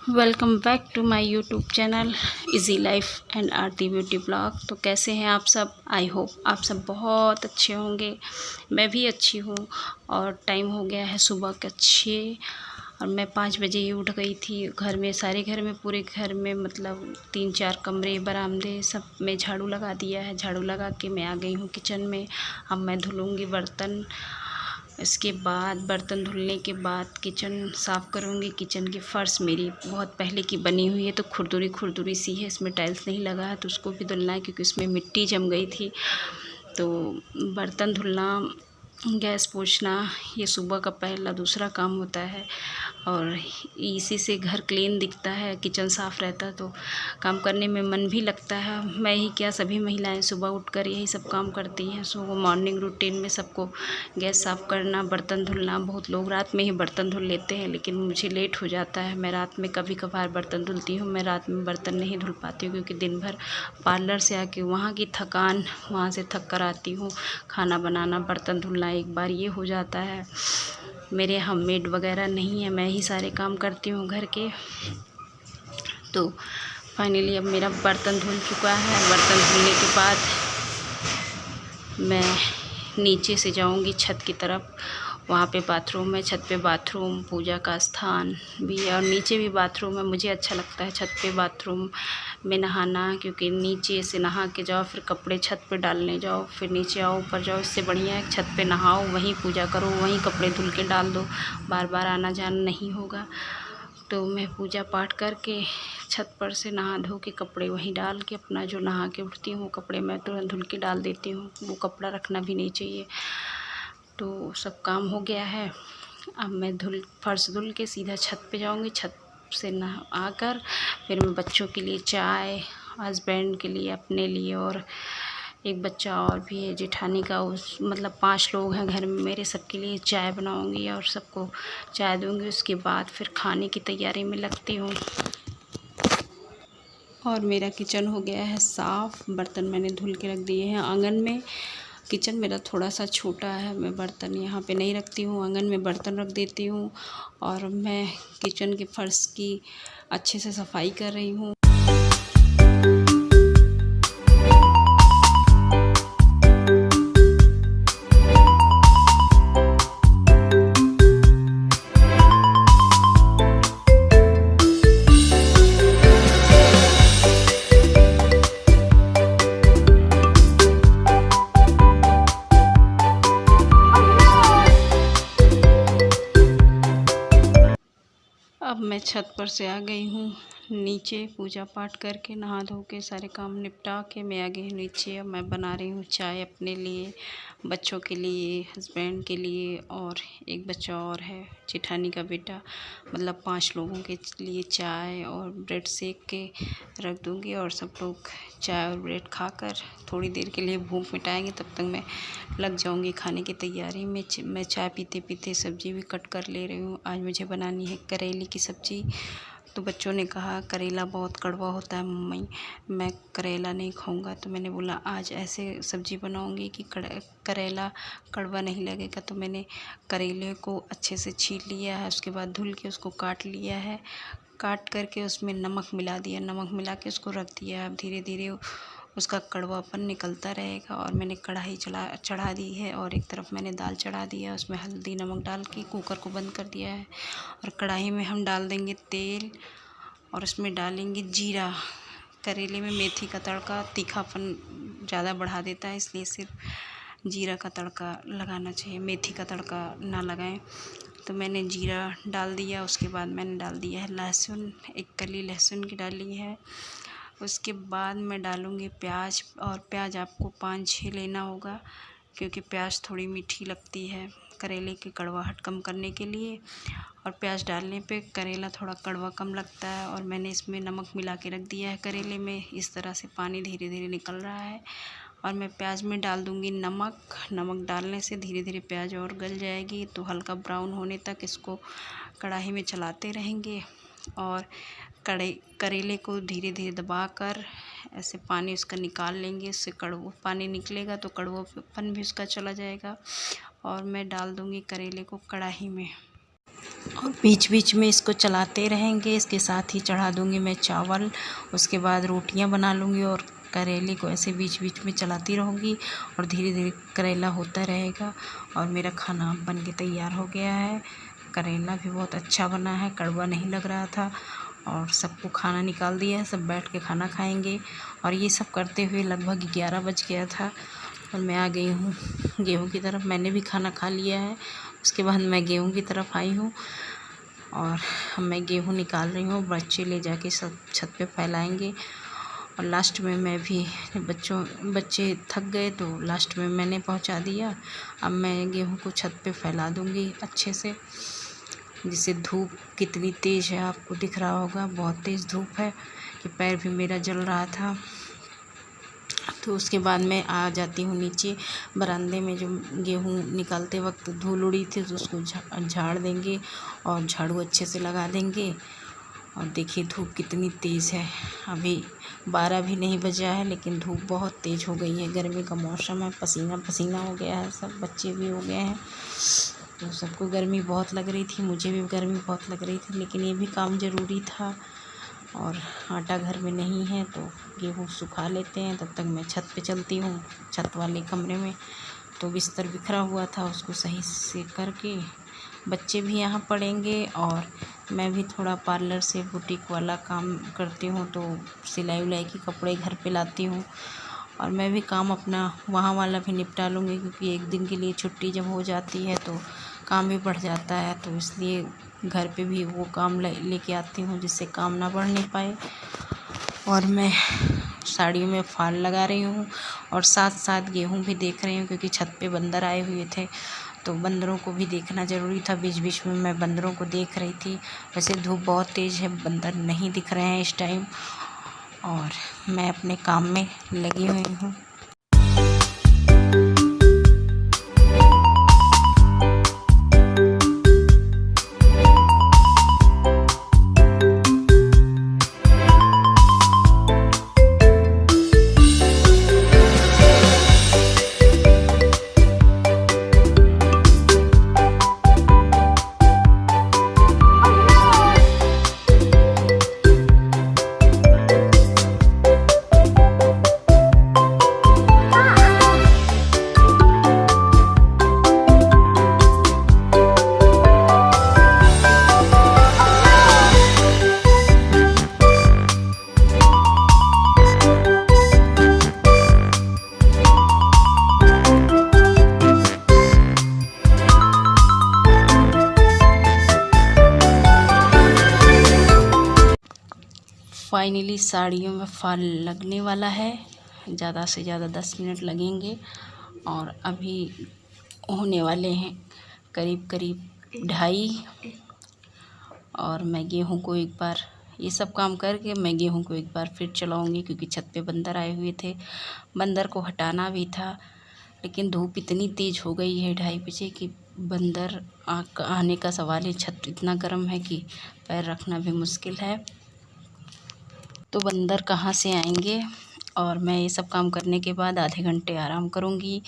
Welcome back to my YouTube channel easy life and Aarti beauty blog. तो कैसे हैं आप सब? आई होप आप सब बहुत अच्छे होंगे। मैं भी अच्छी हूँ। और टाइम हो गया है सुबह के 6 और मैं 5 बजे ही उठ गई थी। घर में पूरे घर में मतलब 3-4 कमरे बरामदे सब में झाड़ू लगा दिया है। झाड़ू लगा के मैं आ गई हूँ किचन में। अब मैं धुलूँगी बर्तन। इसके बाद बर्तन धुलने के बाद किचन साफ़ करूँगी। किचन की फ़र्श मेरी बहुत पहले की बनी हुई है तो खुरदुरी खुरदुरी सी है, इसमें टाइल्स नहीं लगा है तो उसको भी धुलना है क्योंकि उसमें मिट्टी जम गई थी। तो बर्तन धुलना, गैस पोंछना ये सुबह का पहला दूसरा काम होता है और इसी से घर क्लीन दिखता है, किचन साफ़ रहता है तो काम करने में मन भी लगता है। मैं ही क्या, सभी महिलाएं सुबह उठकर यही सब काम करती हैं। सुबह मॉर्निंग रूटीन में सबको गैस साफ़ करना, बर्तन धुलना। बहुत लोग रात में ही बर्तन धुल लेते हैं लेकिन मुझे लेट हो जाता है। मैं रात में कभी कभार बर्तन धुलती हूँ। मैं रात में बर्तन नहीं धुल पाती हूँ क्योंकि दिन भर पार्लर से आके वहाँ की थकान, वहाँ से थक कर आती हूँ। खाना बनाना, बर्तन धुलना, एक बार ये हो जाता है। मेरे यहाँ मेड वगैरह नहीं है, मैं ही सारे काम करती हूँ घर के। तो फाइनली अब मेरा बर्तन धुल चुका है। बर्तन धुलने के बाद मैं नीचे से जाऊंगी छत की तरफ। वहाँ पे बाथरूम है, छत पे बाथरूम, पूजा का स्थान भी है और नीचे भी बाथरूम है। मुझे अच्छा लगता है छत पे बाथरूम में नहाना क्योंकि नीचे से नहा के जाओ, फिर कपड़े छत पे डालने जाओ, फिर नीचे आओ, ऊपर जाओ। इससे बढ़िया है छत पे नहाओ, वहीं पूजा करो, वहीं कपड़े धुल के डाल दो, बार बार आना जाना नहीं होगा। तो मैं पूजा पाठ करके छत पर से नहा धो के कपड़े वहीं डाल के, अपना जो नहा के उठती हूँ कपड़े मैं तुरंत धुल के डाल देती हूँ। वो कपड़ा रखना भी नहीं चाहिए। तो सब काम हो गया है। अब मैं फर्श धुल के सीधा छत पे जाऊँगी। छत से नहा आकर फिर मैं बच्चों के लिए चाय, हस्बैंड के लिए, अपने लिए और एक बच्चा और भी है जेठानी का, उस मतलब 5 लोग हैं घर में मेरे, सबके लिए चाय बनाऊंगी और सबको चाय दूंगी। उसके बाद फिर खाने की तैयारी में लगती हूँ। और मेरा किचन हो गया है साफ़। बर्तन मैंने धुल के रख दिए हैं आंगन में। किचन मेरा थोड़ा सा छोटा है, मैं बर्तन यहाँ पे नहीं रखती हूँ, आंगन में बर्तन रख देती हूँ। और मैं किचन के फर्श की अच्छे से सफाई कर रही हूँ। अब मैं छत पर से आ गई हूँ नीचे। पूजा पाठ करके नहा धो के सारे काम निपटा के मैं आ गई हूँ नीचे। अब मैं बना रही हूँ चाय अपने लिए, बच्चों के लिए, हस्बैंड के लिए और एक बच्चा और है जेठानी का बेटा। मतलब 5 लोगों के लिए चाय और ब्रेड सेक के रख दूँगी और सब लोग चाय और ब्रेड खाकर थोड़ी देर के लिए भूख मिटाएंगे। तब तक मैं लग जाऊंगी खाने की तैयारी में। मैं चाय पीते पीते सब्ज़ी भी कट कर ले रही हूँ। आज मुझे बनानी है करेले की सब्ज़ी। तो बच्चों ने कहा करेला बहुत कड़वा होता है मम्मी, मैं करेला नहीं खाऊंगा। तो मैंने बोला आज ऐसे सब्ज़ी बनाऊंगी कि करेला कड़वा नहीं लगेगा। तो मैंने करेले को अच्छे से छील लिया है, उसके बाद धुल के उसको काट लिया है। काट करके उसमें नमक मिला दिया, नमक मिला के उसको रख दिया। अब धीरे धीरे उसका कड़वापन निकलता रहेगा। और मैंने कढ़ाई चढ़ा दी है और एक तरफ मैंने दाल चढ़ा दिया, उसमें हल्दी नमक डाल के कुकर को बंद कर दिया है। और कढ़ाई में हम डाल देंगे तेल और उसमें डालेंगे जीरा। करेले में मेथी का तड़का तीखापन ज़्यादा बढ़ा देता है, इसलिए सिर्फ जीरा का तड़का लगाना चाहिए, मेथी का तड़का ना लगाएं। तो मैंने जीरा डाल दिया। उसके बाद मैंने डाल दिया है लहसुन, एक कली लहसुन की डाली है। उसके बाद मैं डालूँगी प्याज। और प्याज आपको 5-6 लेना होगा क्योंकि प्याज थोड़ी मीठी लगती है करेले की कड़वाहट कम करने के लिए। और प्याज डालने पे करेला थोड़ा कड़वा कम लगता है। और मैंने इसमें नमक मिला के रख दिया है करेले में। इस तरह से पानी धीरे धीरे निकल रहा है। और मैं प्याज में डाल दूँगी नमक। नमक डालने से धीरे धीरे प्याज और गल जाएगी। तो हल्का ब्राउन होने तक इसको कढ़ाई में चलाते रहेंगे और करेले को धीरे धीरे दबाकर ऐसे पानी उसका निकाल लेंगे। इससे कड़वा पानी निकलेगा तो कड़वापन भी उसका चला जाएगा। और मैं डाल दूँगी करेले को कढ़ाई में। और बीच बीच में इसको चलाते रहेंगे। इसके साथ ही चढ़ा दूँगी मैं चावल, उसके बाद रोटियां बना लूँगी और करेले को ऐसे बीच बीच में चलाती रहूँगी और धीरे धीरे करेला होता रहेगा। और मेरा खाना बन के तैयार हो गया है। करेला भी बहुत अच्छा बना है, कड़वा नहीं लग रहा था। और सबको खाना निकाल दिया है, सब बैठ के खाना खाएंगे। और ये सब करते हुए लगभग 11 बज गया था और मैं आ गई हूँ गेहूँ की तरफ। मैंने भी खाना खा लिया है, उसके बाद मैं गेहूँ की तरफ आई हूँ और मैं गेहूँ निकाल रही हूँ। बच्चे ले जाके सब छत पे फैलाएंगे और लास्ट में मैं भी, बच्चे थक गए तो लास्ट में मैंने पहुँचा दिया। अब मैं गेहूँ को छत पे फैला दूँगी अच्छे से। जिससे धूप कितनी तेज़ है आपको दिख रहा होगा, बहुत तेज़ धूप है कि पैर भी मेरा जल रहा था। तो उसके बाद मैं आ जाती हूँ नीचे बरामदे में। जो गेहूँ निकालते वक्त धूल उड़ी थी तो उसको झाड़ देंगे और झाड़ू अच्छे से लगा देंगे। और देखिए धूप कितनी तेज़ है, अभी 12 भी नहीं बजा है लेकिन धूप बहुत तेज़ हो गई है। गर्मी का मौसम है, पसीना पसीना हो गया है, सब बच्चे भी हो गए हैं। तो सबको गर्मी बहुत लग रही थी, मुझे भी गर्मी बहुत लग रही थी, लेकिन ये भी काम ज़रूरी था। और आटा घर में नहीं है तो गेहूँ सुखा लेते हैं। तब तक मैं छत पे चलती हूँ, छत वाले कमरे में। तो बिस्तर बिखरा हुआ था, उसको सही से करके बच्चे भी यहाँ पढ़ेंगे और मैं भी थोड़ा पार्लर से बुटीक वाला काम करती हूँ, तो सिलाई उलाई के कपड़े घर पे लाती हूँ। और मैं भी काम अपना वहाँ वाला भी निपटा लूँगी, क्योंकि एक दिन के लिए छुट्टी जब हो जाती है तो काम भी बढ़ जाता है। तो इसलिए घर पे भी वो काम लेके आती हूँ जिससे काम ना बढ़ने पाए। और मैं साड़ियों में फाल लगा रही हूँ और साथ साथ गेहूँ भी देख रही हूँ, क्योंकि छत पे बंदर आए हुए थे तो बंदरों को भी देखना ज़रूरी था। बीच बीच में मैं बंदरों को देख रही थी। वैसे धूप बहुत तेज़ है, बंदर नहीं दिख रहे हैं इस टाइम। और मैं अपने काम में लगी हुई हूँ। फाइनली साड़ियों में फॉल लगने वाला है। ज़्यादा से ज़्यादा 10 मिनट लगेंगे और अभी होने वाले हैं करीब करीब 2:30। और मैं गेहूँ को एक बार, ये सब काम करके मैं गेहूँ को एक बार फिर चलाऊँगी, क्योंकि छत पे बंदर आए हुए थे। बंदर को हटाना भी था, लेकिन धूप इतनी तेज़ हो गई है 2:30 बजे कि बंदर आने का सवाल ही। छत इतना गर्म है कि पैर रखना भी मुश्किल है, तो बंदर कहाँ से आएंगे। और मैं ये सब काम करने के बाद आधे घंटे आराम करूँगी।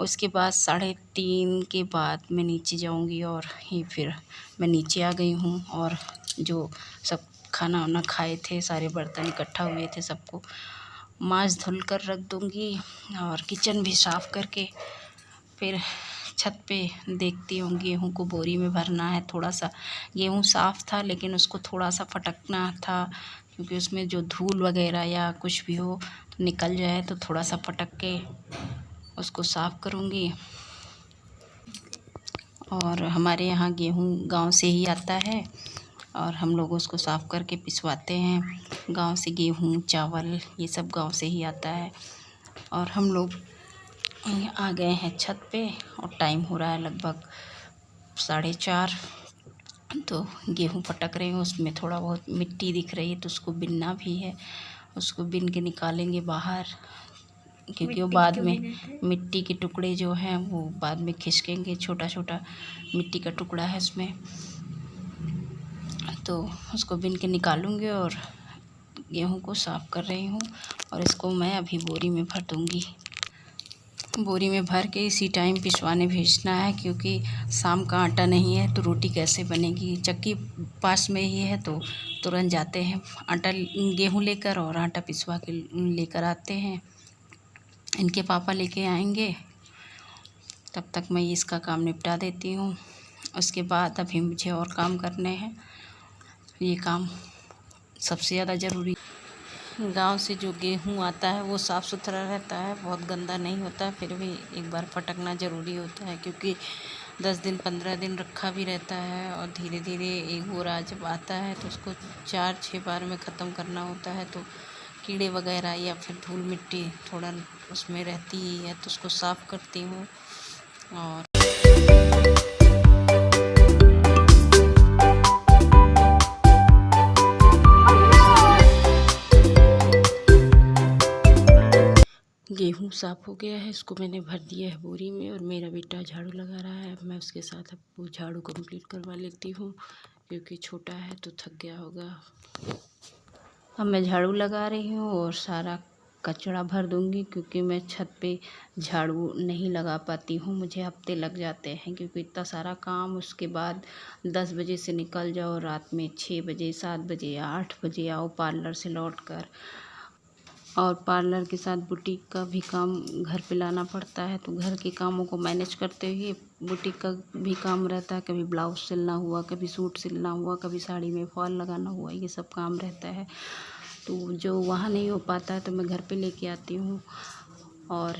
उसके बाद 3:30 के बाद मैं नीचे जाऊँगी। और ये फिर मैं नीचे आ गई हूँ और जो सब खाना वाना खाए थे, सारे बर्तन इकट्ठा हुए थे, सबको मांज धुल कर रख दूँगी। और किचन भी साफ़ करके फिर छत पे देखती हूँ। गेहूँ को बोरी में भरना है। थोड़ा सा गेहूँ साफ़ था लेकिन उसको थोड़ा सा फटकना था, क्योंकि उसमें जो धूल वगैरह या कुछ भी हो तो निकल जाए, तो थोड़ा सा फटक के उसको साफ़ करूँगी। और हमारे यहाँ गेहूँ गांव से ही आता है और हम लोग उसको साफ़ करके पिसवाते हैं। गांव से गेहूँ, चावल ये सब गांव से ही आता है। और हम लोग आ गए हैं छत पे और टाइम हो रहा है लगभग 4:30। तो गेहूँ फटक रही हूँ, उसमें थोड़ा बहुत मिट्टी दिख रही है तो उसको बिनना भी है। उसको बिन के निकालेंगे बाहर, क्योंकि वो बाद में मिट्टी के टुकड़े जो हैं वो बाद में खिसकेंगे। छोटा छोटा मिट्टी का टुकड़ा है उसमें, तो उसको बिन के निकालूंगी। और गेहूँ को साफ़ कर रही हूँ और इसको मैं अभी बोरी में भर दूँगी। बोरी में भर के इसी टाइम पिसवाने भेजना है, क्योंकि शाम का आटा नहीं है तो रोटी कैसे बनेगी। चक्की पास में ही है तो तुरंत जाते हैं आटा गेहूँ लेकर और आटा पिसवा के लेकर आते हैं। इनके पापा लेके आएंगे, तब तक मैं इसका काम निपटा देती हूँ। उसके बाद अभी मुझे और काम करने हैं। ये काम सबसे ज़्यादा ज़रूरी। गांव से जो गेहूँ आता है वो साफ़ सुथरा रहता है, बहुत गंदा नहीं होता। फिर भी एक बार फटकना ज़रूरी होता है, क्योंकि 10 दिन 15 दिन रखा भी रहता है। और धीरे धीरे एक बोरा जब आता है तो उसको 4-6 बार में ख़त्म करना होता है। तो कीड़े वगैरह या फिर धूल मिट्टी थोड़ा उसमें रहती ही है, तो उसको साफ़ करती हूँ। और गेहूँ साफ़ हो गया है, इसको मैंने भर दिया है बोरी में। और मेरा बेटा झाड़ू लगा रहा है, मैं उसके साथ अब वो झाड़ू कंप्लीट करवा लेती हूँ, क्योंकि छोटा है तो थक गया होगा। अब मैं झाड़ू लगा रही हूँ और सारा कचरा भर दूँगी, क्योंकि मैं छत पे झाड़ू नहीं लगा पाती हूँ। मुझे हफ्ते लग जाते हैं, क्योंकि इतना सारा काम। उसके बाद 10 बजे से निकल जाओ, रात में 6 बजे 7 बजे या 8 बजे आओ पार्लर से लौट कर। और पार्लर के साथ बुटीक का भी काम घर पे लाना पड़ता है, तो घर के कामों को मैनेज करते हुए बुटीक का भी काम रहता है। कभी ब्लाउज सिलना हुआ, कभी सूट सिलना हुआ, कभी साड़ी में फॉल लगाना हुआ, ये सब काम रहता है। तो जो वहाँ नहीं हो पाता है तो मैं घर पे लेके आती हूँ, और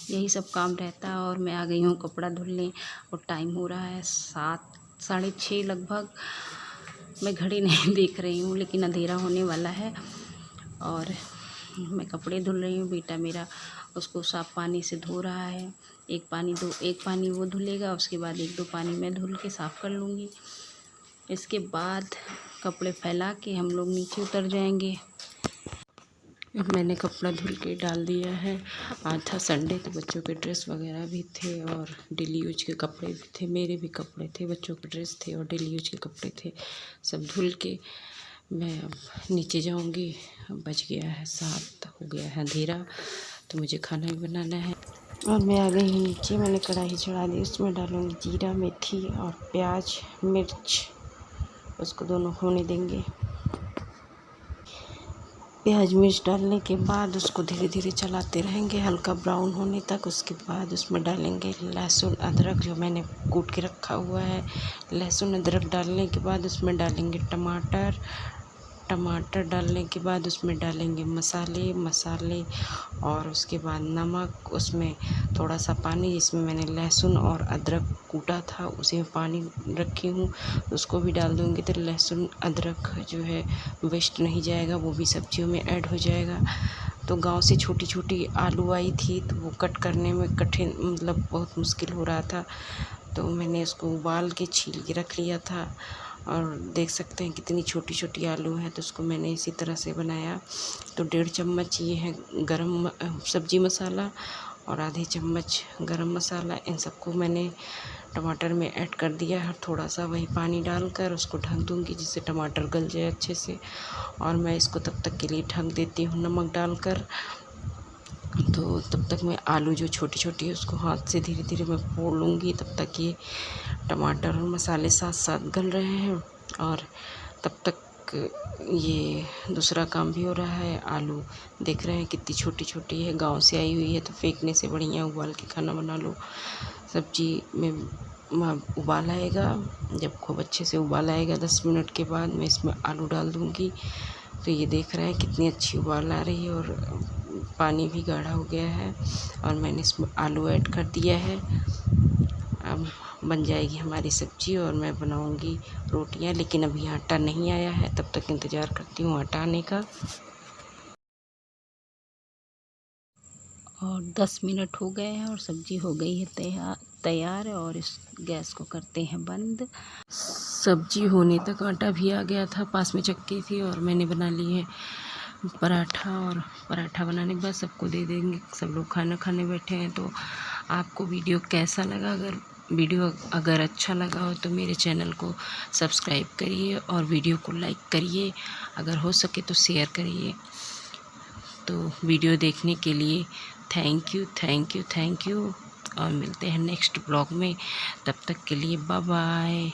यही सब काम रहता है। और मैं आ गई हूँ कपड़ा धुलने, और टाइम हो रहा है 7 साढ़े 6 लगभग। मैं घड़ी नहीं देख रही हूँ, लेकिन अंधेरा होने वाला है। और मैं कपड़े धुल रही हूँ। बेटा मेरा उसको साफ़ पानी से धो रहा है। एक पानी वो धुलेगा, उसके बाद 1-2 पानी मैं धुल के साफ़ कर लूँगी। इसके बाद कपड़े फैला के हम लोग नीचे उतर जाएंगे। मैंने कपड़ा धुल के डाल दिया है। आज था संडे, तो बच्चों के ड्रेस वगैरह भी थे और डेली यूज के कपड़े भी थे। मेरे भी कपड़े थे, बच्चों के ड्रेस थे और डेली यूज के कपड़े थे। सब धुल के मैं अब नीचे जाऊंगी। बज गया है 7, हो गया है अंधेरा, तो मुझे खाना भी बनाना है। और मैं आ गई हूँ नीचे। मैंने कढ़ाई चढ़ा दी, उसमें डालूंगी जीरा, मेथी और प्याज मिर्च। उसको दोनों होने देंगे। प्याज मिर्च डालने के बाद उसको धीरे धीरे चलाते रहेंगे हल्का ब्राउन होने तक। उसके बाद उसमें डालेंगे लहसुन अदरक, जो मैंने कूट के रखा हुआ है। लहसुन अदरक डालने के बाद उसमें डालेंगे टमाटर डालने के बाद उसमें डालेंगे मसाले और उसके बाद नमक। उसमें थोड़ा सा पानी, जिसमें मैंने लहसुन और अदरक कूटा था उसी में पानी रखी हूँ, उसको भी डाल दूँगी। तो लहसुन अदरक जो है वेस्ट नहीं जाएगा, वो भी सब्जियों में ऐड हो जाएगा। तो गांव से छोटी छोटी आलू आई थी, तो वो कट करने में कठिन, मतलब बहुत मुश्किल हो रहा था। तो मैंने उसको उबाल के छील के रख लिया था, और देख सकते हैं कितनी छोटी छोटी आलू हैं। तो उसको मैंने इसी तरह से बनाया। तो 1.5 चम्मच ये है गरम सब्जी मसाला और आधे चम्मच गरम मसाला। इन सबको मैंने टमाटर में ऐड कर दिया है। थोड़ा सा वही पानी डालकर उसको ढक दूँगी, जिससे टमाटर गल जाए अच्छे से। और मैं इसको तब तक के लिए ढक देती हूँ नमक डालकर। तो तब तक मैं आलू जो छोटी छोटी है उसको हाथ से धीरे धीरे मैं फोड़ लूँगी। तब तक ये टमाटर और मसाले साथ साथ गल रहे हैं, और तब तक ये दूसरा काम भी हो रहा है। आलू देख रहे हैं कितनी छोटी छोटी है, गांव से आई हुई है, तो फेंकने से बढ़िया उबाल के खाना बना लो। सब्जी में उबाल आएगा, जब खूब अच्छे से उबाल आएगा 10 मिनट के बाद मैं इसमें आलू डाल दूँगी। तो ये देख रहे हैं कितनी अच्छी उबाल आ रही है, और पानी भी गाढ़ा हो गया है, और मैंने इसमें आलू ऐड कर दिया है। अब बन जाएगी हमारी सब्जी और मैं बनाऊंगी रोटियां। लेकिन अभी आटा नहीं आया है, तब तक इंतज़ार करती हूँ आटा आने का। और 10 मिनट हो गए हैं और सब्जी हो गई है तैयार। और इस गैस को करते हैं बंद। सब्जी होने तक आटा भी आ गया था, पास में चक्की थी, और मैंने बना ली है पराठा। और पराठा बनाने के बाद सबको दे देंगे। सब लोग खाना खाने बैठे हैं। तो आपको वीडियो कैसा लगा? अगर अच्छा लगा हो तो मेरे चैनल को सब्सक्राइब करिए और वीडियो को लाइक करिए। अगर हो सके तो शेयर करिए। तो वीडियो देखने के लिए thank you, thank you, thank you. और मिलते हैं नेक्स्ट ब्लॉग में, तब तक के लिए बाय बाय।